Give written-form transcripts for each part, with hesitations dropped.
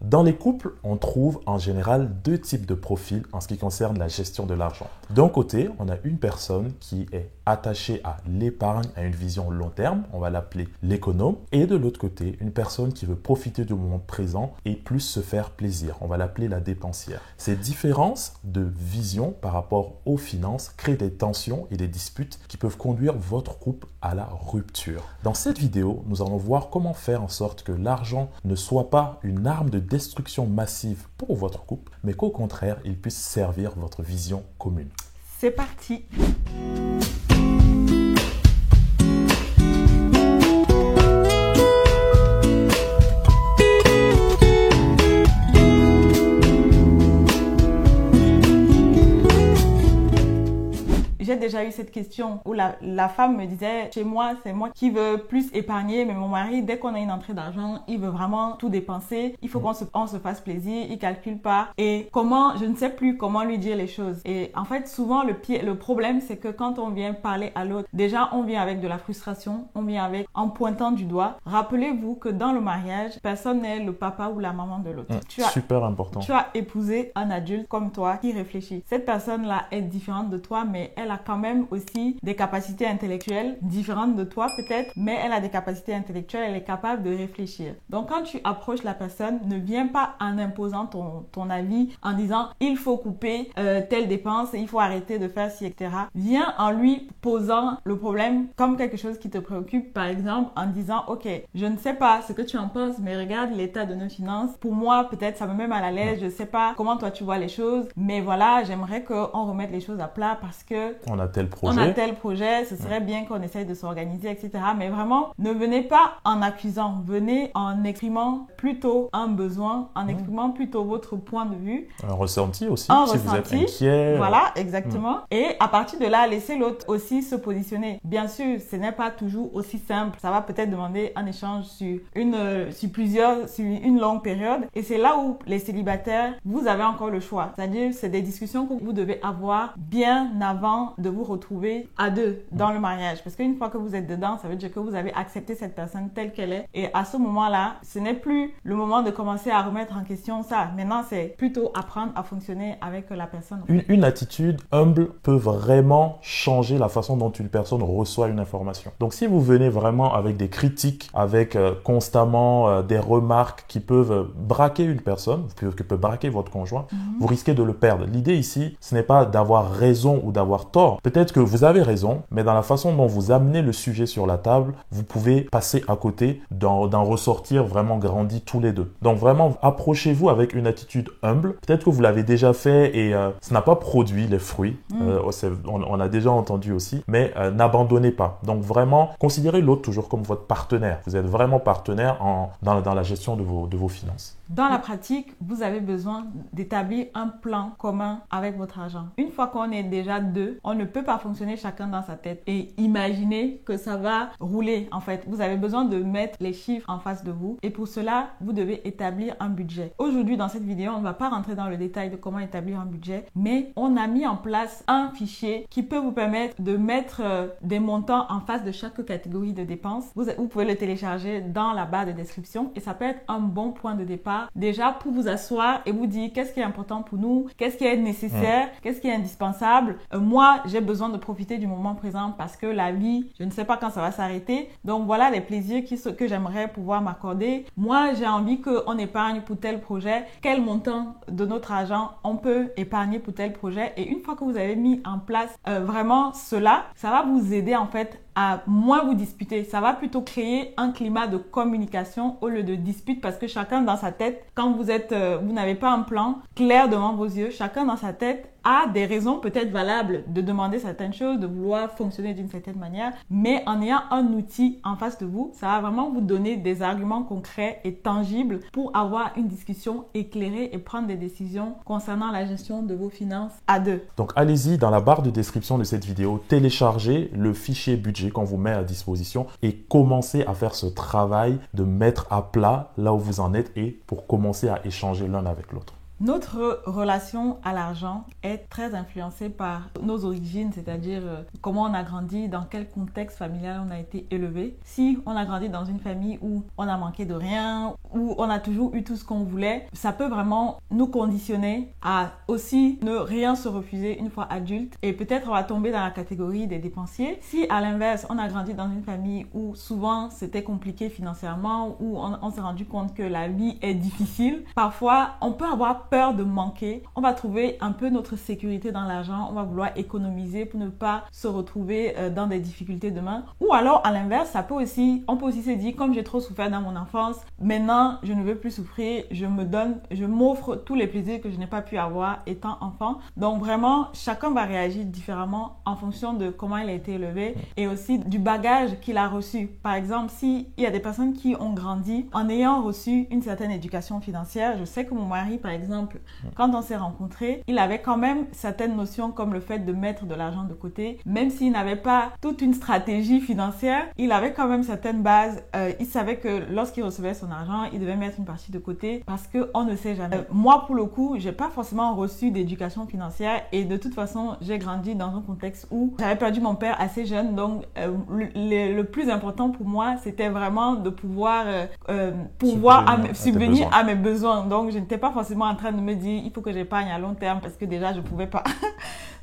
Dans les couples, on trouve en général deux types de profils en ce qui concerne la gestion de l'argent. D'un côté, on a une personne qui est attachée à l'épargne, à une vision long terme, on va l'appeler l'économe. Et de l'autre côté, une personne qui veut profiter du moment présent et plus se faire plaisir, on va l'appeler la dépensière. Ces différences de vision par rapport aux finances créent des tensions et des disputes qui peuvent conduire votre couple à la rupture. Dans cette vidéo, nous allons voir comment faire en sorte que l'argent ne soit pas une arme de destruction massive pour votre couple, mais qu'au contraire, il puisse servir votre vision commune. C'est parti! J'ai déjà eu cette question où la femme me disait, chez moi, c'est moi qui veux plus épargner, mais mon mari, dès qu'on a une entrée d'argent, il veut vraiment tout dépenser. Il faut qu'on se fasse plaisir, il calcule pas. Et je ne sais plus comment lui dire les choses. Et en fait, souvent, le problème, c'est que quand on vient parler à l'autre, déjà, on vient avec de la frustration, on vient en pointant du doigt. Rappelez-vous que dans le mariage, personne n'est le papa ou la maman de l'autre. Super important. Tu as épousé un adulte comme toi qui réfléchit. Cette personne-là est différente de toi, mais elle a quand même aussi des capacités intellectuelles différentes de toi peut-être, mais elle a des capacités intellectuelles, elle est capable de réfléchir. Donc quand tu approches la personne, ne viens pas en imposant ton avis, en disant il faut couper telle dépense, il faut arrêter de faire ci, etc. Viens en lui posant le problème comme quelque chose qui te préoccupe, par exemple en disant ok, je ne sais pas ce que tu en penses, mais regarde l'état de nos finances. Pour moi, peut-être ça me met mal à l'aise, je sais pas comment toi tu vois les choses, mais voilà, j'aimerais qu'on remette les choses à plat parce que on a tel projet, ce serait bien qu'on essaye de s'organiser, etc. Mais vraiment, ne venez pas en accusant, venez en exprimant plutôt un besoin, en exprimant plutôt votre point de vue. Un ressenti aussi, si vous êtes inquiet. Voilà, exactement. Et à partir de là, laissez l'autre aussi se positionner. Bien sûr, ce n'est pas toujours aussi simple. Ça va peut-être demander un échange sur une longue période. Et c'est là où les célibataires, vous avez encore le choix. C'est-à-dire, c'est des discussions que vous devez avoir bien avant de vous retrouver à deux dans le mariage. Parce qu'une fois que vous êtes dedans, ça veut dire que vous avez accepté cette personne telle qu'elle est. Et à ce moment-là, ce n'est plus le moment de commencer à remettre en question ça. Maintenant, c'est plutôt apprendre à fonctionner avec la personne. Une attitude humble peut vraiment changer la façon dont une personne reçoit une information. Donc, si vous venez vraiment avec des critiques, avec constamment des remarques qui peuvent braquer une personne, qui peuvent braquer votre conjoint, vous risquez de le perdre. L'idée ici, ce n'est pas d'avoir raison ou d'avoir tort. Peut-être que vous avez raison, mais dans la façon dont vous amenez le sujet sur la table, vous pouvez passer à côté d'en ressortir vraiment grandi tous les deux. Donc vraiment, approchez-vous avec une attitude humble. Peut-être que vous l'avez déjà fait et ça n'a pas produit les fruits. On a déjà entendu aussi, mais n'abandonnez pas. Donc vraiment, considérez l'autre toujours comme votre partenaire. Vous êtes vraiment partenaire dans la gestion de vos finances. Dans la pratique, vous avez besoin d'établir un plan commun avec votre argent. Une fois qu'on est déjà deux, on ne peut pas fonctionner chacun dans sa tête et imaginer que ça va rouler. En fait, vous avez besoin de mettre les chiffres en face de vous et pour cela, vous devez établir un budget. Aujourd'hui, dans cette vidéo, on ne va pas rentrer dans le détail de comment établir un budget, mais on a mis en place un fichier qui peut vous permettre de mettre des montants en face de chaque catégorie de dépenses. Vous pouvez le télécharger dans la barre de description et ça peut être un bon point de départ déjà pour vous asseoir et vous dire qu'est-ce qui est important pour nous, qu'est-ce qui est nécessaire, qu'est-ce qui est indispensable. Moi, j'ai besoin de profiter du moment présent parce que la vie, je ne sais pas quand ça va s'arrêter. Donc voilà les plaisirs que j'aimerais pouvoir m'accorder. Moi, j'ai envie qu'on épargne pour tel projet. Quel montant de notre argent on peut épargner pour tel projet? Et une fois que vous avez mis en place vraiment cela, ça va vous aider en fait à moins vous disputer. Ça va plutôt créer un climat de communication au lieu de dispute parce que chacun dans sa tête, quand vous n'avez pas un plan clair devant vos yeux, chacun dans sa tête a des raisons peut-être valables de demander certaines choses, de vouloir fonctionner d'une certaine manière, mais en ayant un outil en face de vous, ça va vraiment vous donner des arguments concrets et tangibles pour avoir une discussion éclairée et prendre des décisions concernant la gestion de vos finances à deux. Donc allez-y, dans la barre de description de cette vidéo, téléchargez le fichier budget qu'on vous met à disposition et commencez à faire ce travail de mettre à plat là où vous en êtes et pour commencer à échanger l'un avec l'autre. Notre relation à l'argent est très influencée par nos origines, c'est-à-dire comment on a grandi, dans quel contexte familial on a été élevé. Si on a grandi dans une famille où on a manqué de rien, où on a toujours eu tout ce qu'on voulait, ça peut vraiment nous conditionner à aussi ne rien se refuser une fois adulte, et peut-être on va tomber dans la catégorie des dépensiers. Si à l'inverse, on a grandi dans une famille où souvent c'était compliqué financièrement, où on s'est rendu compte que la vie est difficile, parfois on peut avoir peur de manquer, on va trouver un peu notre sécurité dans l'argent, on va vouloir économiser pour ne pas se retrouver dans des difficultés demain. Ou alors à l'inverse, on peut aussi se dire, comme j'ai trop souffert dans mon enfance, maintenant je ne veux plus souffrir, je m'offre tous les plaisirs que je n'ai pas pu avoir étant enfant. Donc vraiment, chacun va réagir différemment en fonction de comment il a été élevé et aussi du bagage qu'il a reçu. Par exemple, s'il y a des personnes qui ont grandi en ayant reçu une certaine éducation financière, je sais que mon mari, par exemple, quand on s'est rencontrés, il avait quand même certaines notions comme le fait de mettre de l'argent de côté. Même s'il n'avait pas toute une stratégie financière, il avait quand même certaines bases. Il savait que lorsqu'il recevait son argent, il devait mettre une partie de côté parce qu'on ne sait jamais. Moi, pour le coup, j'ai pas forcément reçu d'éducation financière et de toute façon, j'ai grandi dans un contexte où j'avais perdu mon père assez jeune. Donc, le plus important pour moi, c'était vraiment de pouvoir subvenir à mes besoins. Donc, je n'étais pas forcément en train de me dire il faut que j'épargne à long terme parce que déjà je pouvais pas.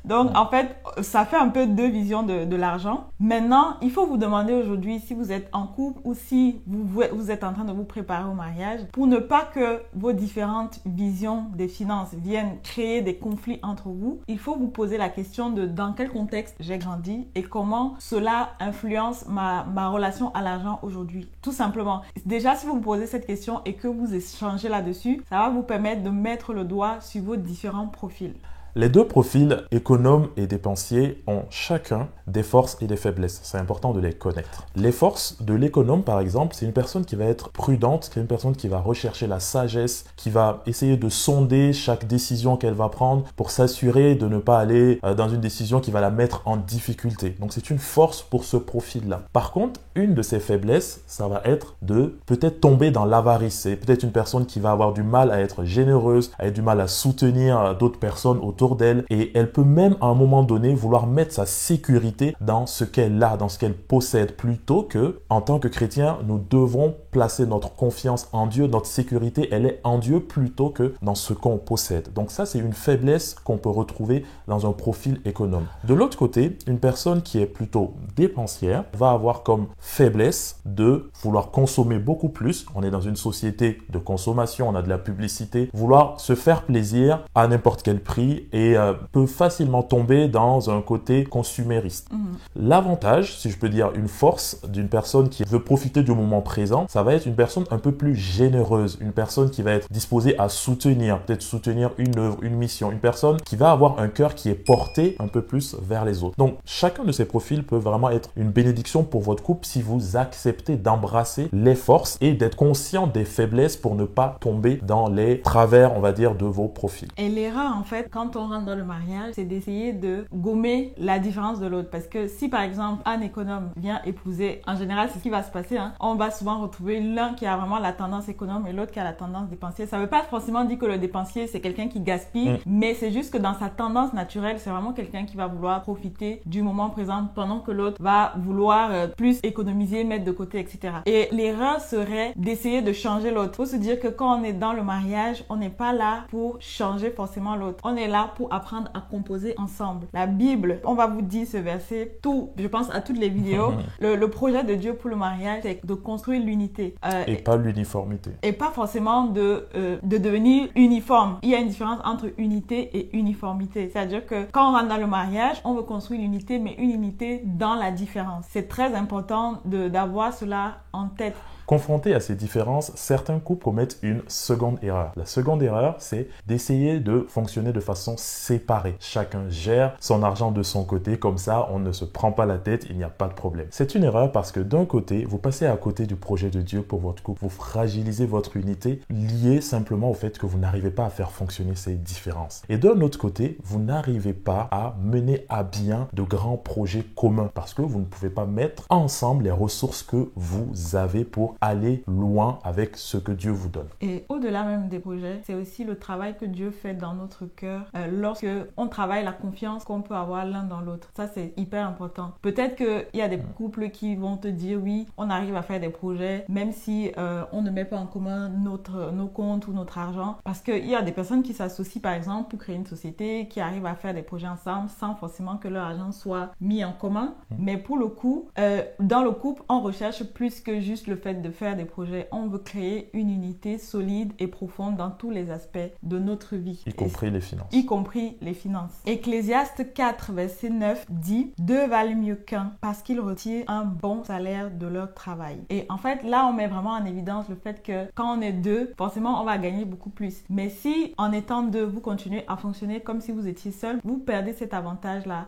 Donc en fait, ça fait un peu deux visions de l'argent. Maintenant, il faut vous demander aujourd'hui si vous êtes en couple ou si vous êtes en train de vous préparer au mariage, pour ne pas que vos différentes visions des finances viennent créer des conflits entre vous. Il faut vous poser la question de dans quel contexte j'ai grandi et comment cela influence ma relation à l'argent aujourd'hui. Tout simplement. Déjà, si vous vous posez cette question et que vous échangez là-dessus, ça va vous permettre de mettre le doigt sur vos différents profils. Les deux profils, économe et dépensier, ont chacun des forces et des faiblesses. C'est important de les connaître. Les forces de l'économe, par exemple, c'est une personne qui va être prudente, c'est une personne qui va rechercher la sagesse, qui va essayer de sonder chaque décision qu'elle va prendre pour s'assurer de ne pas aller dans une décision qui va la mettre en difficulté. Donc, c'est une force pour ce profil-là. Par contre, une de ses faiblesses, ça va être de peut-être tomber dans l'avarice. C'est peut-être une personne qui va avoir du mal à être généreuse, à avoir du mal à soutenir d'autres personnes autour d'elle, et elle peut même à un moment donné vouloir mettre sa sécurité dans ce qu'elle a, dans ce qu'elle possède, plutôt que en tant que chrétien, nous devons placer notre confiance en Dieu, notre sécurité, elle est en Dieu plutôt que dans ce qu'on possède. Donc ça, c'est une faiblesse qu'on peut retrouver dans un profil économe. De l'autre côté, une personne qui est plutôt dépensière va avoir comme faiblesse de vouloir consommer beaucoup plus. On est dans une société de consommation, on a de la publicité, vouloir se faire plaisir à n'importe quel prix et peut facilement tomber dans un côté consumériste. L'avantage, si je peux dire une force d'une personne qui veut profiter du moment présent, ça va être une personne un peu plus généreuse, une personne qui va être disposée à soutenir, peut-être soutenir une œuvre, une mission, une personne qui va avoir un cœur qui est porté un peu plus vers les autres. Donc, chacun de ces profils peut vraiment être une bénédiction pour votre couple si vous acceptez d'embrasser les forces et d'être conscient des faiblesses pour ne pas tomber dans les travers, on va dire, de vos profils. Et l'erreur, en fait, quand on rentre dans le mariage, c'est d'essayer de gommer la différence de l'autre. Parce que si, par exemple, un économe vient épouser, en général, c'est ce qui va se passer, on va souvent retrouver l'un qui a vraiment la tendance économe et l'autre qui a la tendance dépensier. Ça ne veut pas forcément dire que le dépensier, c'est quelqu'un qui gaspille, mais c'est juste que dans sa tendance naturelle, c'est vraiment quelqu'un qui va vouloir profiter du moment présent pendant que l'autre va vouloir plus économiser, mettre de côté, etc. Et l'erreur serait d'essayer de changer l'autre. Il faut se dire que quand on est dans le mariage, on n'est pas là pour changer forcément l'autre. On est là pour apprendre à composer ensemble. La Bible, on va vous dire ce verset, je pense à toutes les vidéos, le projet de Dieu pour le mariage, c'est de construire l'unité. Et pas l'uniformité. Et pas forcément de devenir uniforme. Il y a une différence entre unité et uniformité. C'est-à-dire que quand on rentre dans le mariage, on veut construire l'unité, mais une unité dans la différence. C'est très important d'avoir cela en tête. Confrontés à ces différences, certains couples commettent une seconde erreur. La seconde erreur, c'est d'essayer de fonctionner de façon séparée. Chacun gère son argent de son côté, comme ça, on ne se prend pas la tête, il n'y a pas de problème. C'est une erreur parce que d'un côté, vous passez à côté du projet de Dieu pour votre couple. Vous fragilisez votre unité liée simplement au fait que vous n'arrivez pas à faire fonctionner ces différences. Et d'un autre côté, vous n'arrivez pas à mener à bien de grands projets communs parce que vous ne pouvez pas mettre ensemble les ressources que vous avez pour pour aller loin avec ce que Dieu vous donne. Et au-delà même des projets, c'est aussi le travail que Dieu fait dans notre cœur lorsque on travaille la confiance qu'on peut avoir l'un dans l'autre. Ça, c'est hyper important. Peut-être qu'il y a des couples qui vont te dire oui, on arrive à faire des projets même si on ne met pas en commun nos comptes ou notre argent, parce qu'il y a des personnes qui s'associent par exemple pour créer une société, qui arrivent à faire des projets ensemble sans forcément que leur argent soit mis en commun. Mais pour le coup, dans le couple, on recherche plus que juste le fait de faire des projets. On veut créer une unité solide et profonde dans tous les aspects de notre vie. Y compris les finances. Y compris les finances. Ecclésiaste 4, verset 9 dit « Deux valent mieux qu'un parce qu'ils retirent un bon salaire de leur travail. » Et en fait, là, on met vraiment en évidence le fait que quand on est deux, forcément, on va gagner beaucoup plus. Mais si, en étant deux, vous continuez à fonctionner comme si vous étiez seul, vous perdez cet avantage-là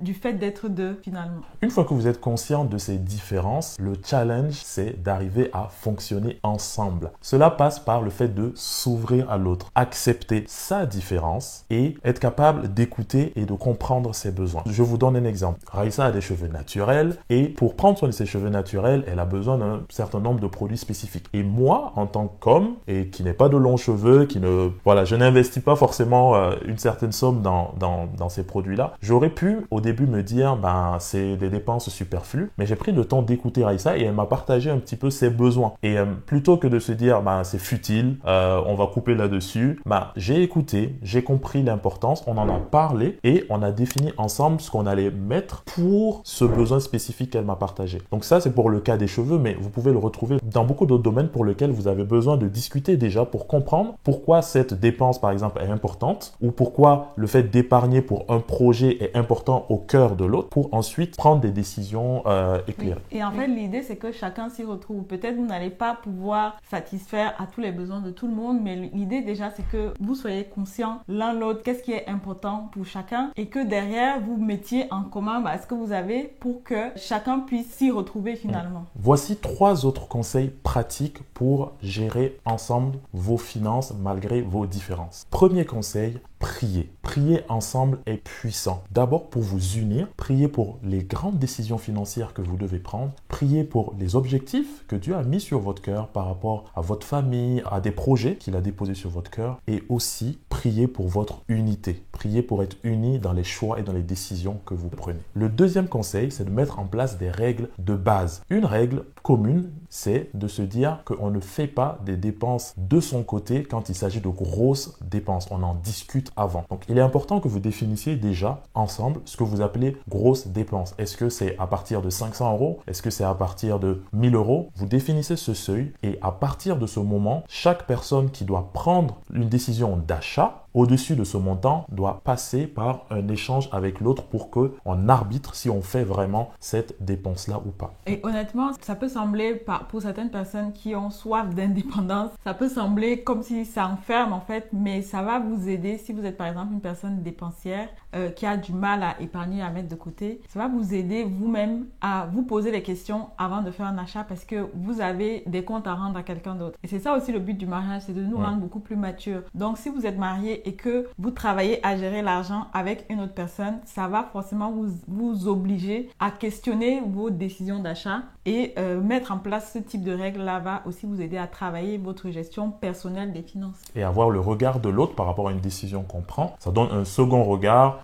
du fait d'être deux, finalement. Une fois que vous êtes conscient de ces différences, le challenge, c'est d'arriver à fonctionner ensemble. Cela passe par le fait de s'ouvrir à l'autre, accepter sa différence et être capable d'écouter et de comprendre ses besoins. Je vous donne un exemple. Raissa a des cheveux naturels et pour prendre soin de ses cheveux naturels, elle a besoin d'un certain nombre de produits spécifiques. Et moi, en tant qu'homme et qui n'ai pas de longs cheveux, je n'investis pas forcément une certaine somme dans ces produits-là, j'aurais pu au début me dire, c'est des dépenses superflues, mais j'ai pris le temps d'écouter Raissa et elle m'a partagé un petit peu ses besoins. Et plutôt que de se dire, c'est futile, on va couper là-dessus, j'ai écouté, j'ai compris l'importance, on en a parlé et on a défini ensemble ce qu'on allait mettre pour ce besoin spécifique qu'elle m'a partagé. Donc ça, c'est pour le cas des cheveux, mais vous pouvez le retrouver dans beaucoup d'autres domaines pour lesquels vous avez besoin de discuter déjà pour comprendre pourquoi cette dépense, par exemple, est importante ou pourquoi le fait d'épargner pour un projet est important au cœur de l'autre pour ensuite prendre des décisions éclairées. Et en fait, l'idée, c'est que chacun s'y retrouve. Peut-être vous n'allez pas pouvoir satisfaire à tous les besoins de tout le monde, mais l'idée déjà, c'est que vous soyez conscients l'un l'autre, qu'est-ce qui est important pour chacun et que derrière, vous mettiez en commun ce que vous avez pour que chacun puisse s'y retrouver finalement. Voici 3 autres conseils pratiques pour gérer ensemble vos finances malgré vos différences. Premier conseil, prier. Prier ensemble est puissant. D'abord pour vous unir, prier pour les grandes décisions financières que vous devez prendre, prier pour les objectifs que Dieu a mis sur votre cœur par rapport à votre famille, à des projets qu'il a déposés sur votre cœur et aussi prier pour votre unité. Prier pour être unis dans les choix et dans les décisions que vous prenez. Le deuxième conseil, c'est de mettre en place des règles de base. Une règle commune, c'est de se dire qu'on ne fait pas des dépenses de son côté quand il s'agit de grosses dépenses. On en discute avant. Donc, il est important que vous définissiez déjà ensemble ce que vous appelez grosses dépenses. Est-ce que c'est à partir de 500 €? Est-ce que c'est à partir de 1000 €? Vous définissez ce seuil et à partir de ce moment, chaque personne qui doit prendre une décision d'achat au-dessus de ce montant doit passer par un échange avec l'autre pour qu'on arbitre si on fait vraiment cette dépense-là ou pas. Et honnêtement, ça peut sembler, pour certaines personnes qui ont soif d'indépendance, ça peut sembler comme si ça enferme en fait, mais ça va vous aider si vous êtes par exemple une personne dépensière qui a du mal à épargner, à mettre de côté. Ça va vous aider vous-même à vous poser les questions avant de faire un achat parce que vous avez des comptes à rendre à quelqu'un d'autre. Et c'est ça aussi le but du mariage, c'est de nous rendre beaucoup plus matures. Donc si vous êtes marié et que vous travaillez à gérer l'argent avec une autre personne, ça va forcément vous obliger à questionner vos décisions d'achat et mettre en place ce type de règles-là va aussi vous aider à travailler votre gestion personnelle des finances. Et avoir le regard de l'autre par rapport à une décision qu'on prend, ça donne un second regard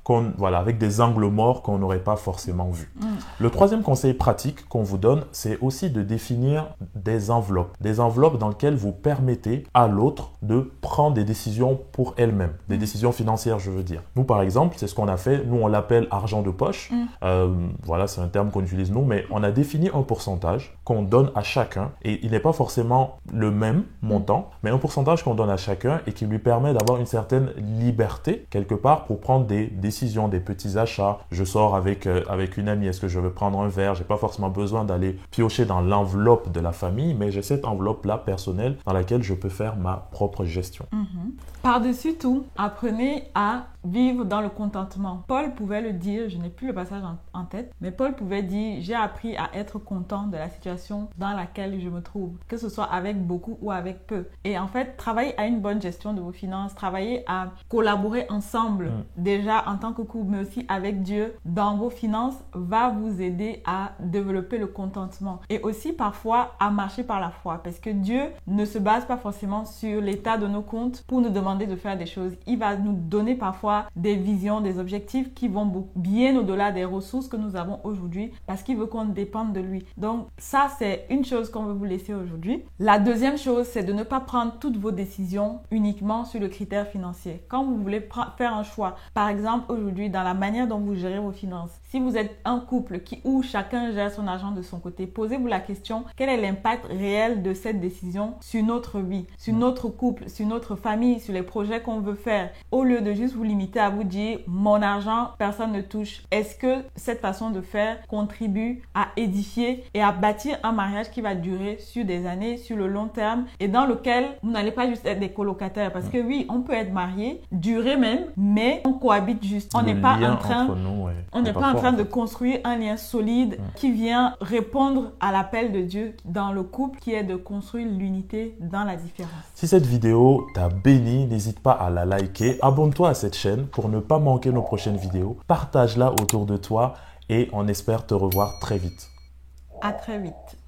avec des angles morts qu'on n'aurait pas forcément vus. Le troisième conseil pratique qu'on vous donne, c'est aussi de définir des enveloppes. Des enveloppes dans lesquelles vous permettez à l'autre de prendre des décisions pour elle-même. Des décisions financières, je veux dire. Nous, par exemple, c'est ce qu'on a fait. Nous, on l'appelle argent de poche. C'est un terme qu'on utilise nous, mais on a défini un pourcentage qu'on donne à chacun. Et il n'est pas forcément le même montant, mais un pourcentage qu'on donne à chacun et qui lui permet d'avoir une certaine liberté, quelque part, pour prendre des décisions, des petits achats. Je sors avec une amie, est-ce que je veux prendre un verre? J'ai pas forcément besoin d'aller piocher dans l'enveloppe de la famille, mais j'ai cette enveloppe-là personnelle dans laquelle je peux faire ma propre gestion. Par-dessus tout, apprenez à vivre dans le contentement. Paul pouvait le dire, je n'ai plus le passage en tête, mais Paul pouvait dire, j'ai appris à être content de la situation dans laquelle je me trouve, que ce soit avec beaucoup ou avec peu. Et en fait, travailler à une bonne gestion de vos finances, travailler à collaborer ensemble, déjà en tant que couple, mais aussi avec Dieu dans vos finances, va vous aider à développer le contentement. Et aussi parfois à marcher par la foi, parce que Dieu ne se base pas forcément sur l'état de nos comptes pour nous demander de faire des choses. Il va nous donner parfois des visions, des objectifs qui vont bien au-delà des ressources que nous avons aujourd'hui, parce qu'il veut qu'on dépende de lui. Donc ça, c'est une chose qu'on veut vous laisser aujourd'hui. La deuxième chose, c'est de ne pas prendre toutes vos décisions uniquement sur le critère financier. Quand vous voulez faire un choix, par exemple aujourd'hui dans la manière dont vous gérez vos finances, si vous êtes un couple où chacun gère son argent de son côté, posez-vous la question, quel est l'impact réel de cette décision sur notre vie, sur notre couple, sur notre famille, sur les projets qu'on veut faire, au lieu de juste vous limiter à vous dire mon argent, personne ne touche. Est-ce que cette façon de faire contribue à édifier et à bâtir un mariage qui va durer sur des années, sur le long terme, et dans lequel vous n'allez pas juste être des colocataires, parce que oui, on peut être marié, durer même, mais on cohabite juste. On n'est pas en train, on n'est pas en train de construire un lien solide qui vient répondre à l'appel de Dieu dans le couple, qui est de construire l'unité dans la différence. Si cette vidéo t'a béni, n'hésite pas à la liker, abonne-toi à cette chaîne pour ne pas manquer nos prochaines vidéos, partage-la autour de toi et on espère te revoir très vite. À très vite.